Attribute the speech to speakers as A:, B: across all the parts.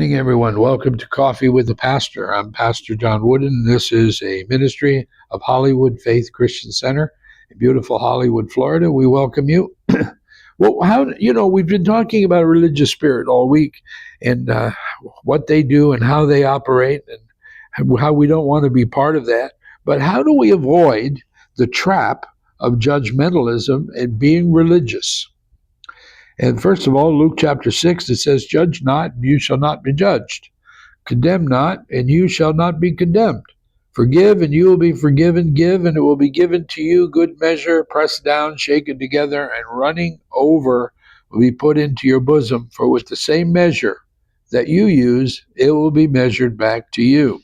A: morning, everyone. Welcome to Coffee with the Pastor. I'm Pastor John Woodin. This is a ministry of Hollywood Faith Christian Center in beautiful Hollywood, Florida. We welcome you. Well, we've been talking about religious spirit all week and what they do and how they operate and how we don't want to be part of that. But how do we avoid the trap of judgmentalism and being religious? And first of all, Luke chapter 6, it says, "Judge not, and you shall not be judged. Condemn not, and you shall not be condemned. Forgive, and you will be forgiven. Give, and it will be given to you. Good measure, pressed down, shaken together, and running over will be put into your bosom. For with the same measure that you use, it will be measured back to you."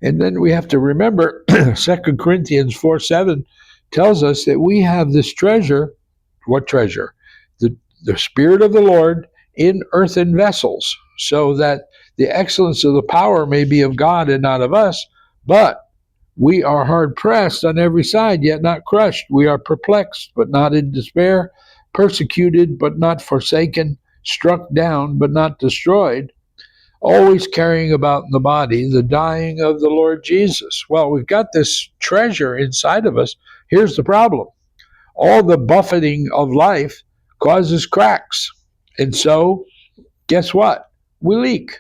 A: And then we have to remember 2 Corinthians 4:7 tells us that we have this treasure. What treasure? The Spirit of the Lord in earthen vessels, so that the excellence of the power may be of God and not of us. But we are hard pressed on every side, yet not crushed. We are perplexed, but not in despair, persecuted, but not forsaken, struck down, but not destroyed, always carrying about in the body the dying of the Lord Jesus. Well, we've got this treasure inside of us. Here's the problem. All the buffeting of life causes cracks. And so, guess what? We leak.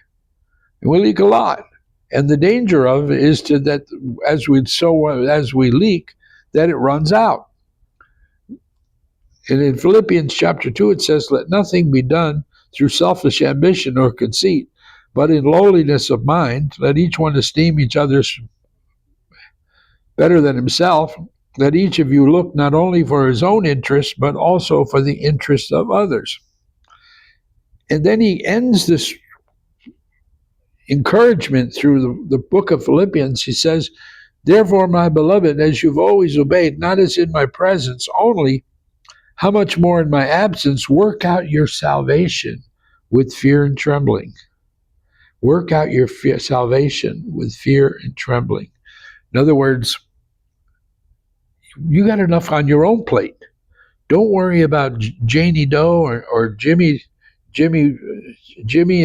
A: And we leak a lot. And the danger of it is that as we leak, that it runs out. And in Philippians chapter 2, it says, "Let nothing be done through selfish ambition or conceit, but in lowliness of mind, let each one esteem each other's better than himself. Let each of you look not only for his own interest, but also for the interest of others." And then he ends this encouragement through the book of Philippians. He says, "Therefore, my beloved, as you've always obeyed, not as in my presence only, how much more in my absence, work out your salvation with fear and trembling." Work out your salvation with fear and trembling. In other words, you got enough on your own plate. Don't worry about Janie Doe or Jimmy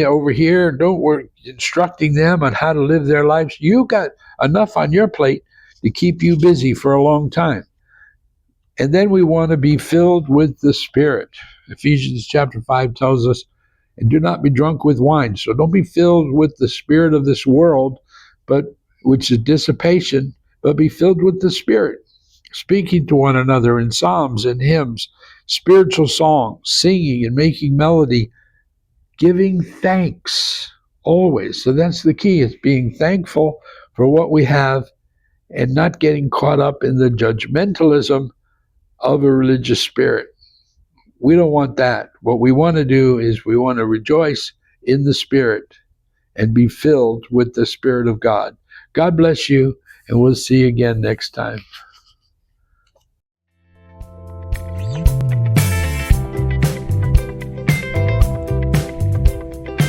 A: over here. Don't worry instructing them on how to live their lives. You got enough on your plate to keep you busy for a long time. And then we want to be filled with the Spirit. Ephesians chapter 5 tells us, "And do not be drunk with wine." So don't be filled with the spirit of this world, which is dissipation, but be filled with the Spirit, speaking to one another in psalms and hymns, spiritual songs, singing and making melody, giving thanks always. So that's the key, is being thankful for what we have and not getting caught up in the judgmentalism of a religious spirit. We don't want that. What we want to do is we want to rejoice in the Spirit and be filled with the Spirit of God. God bless you, and we'll see you again next time.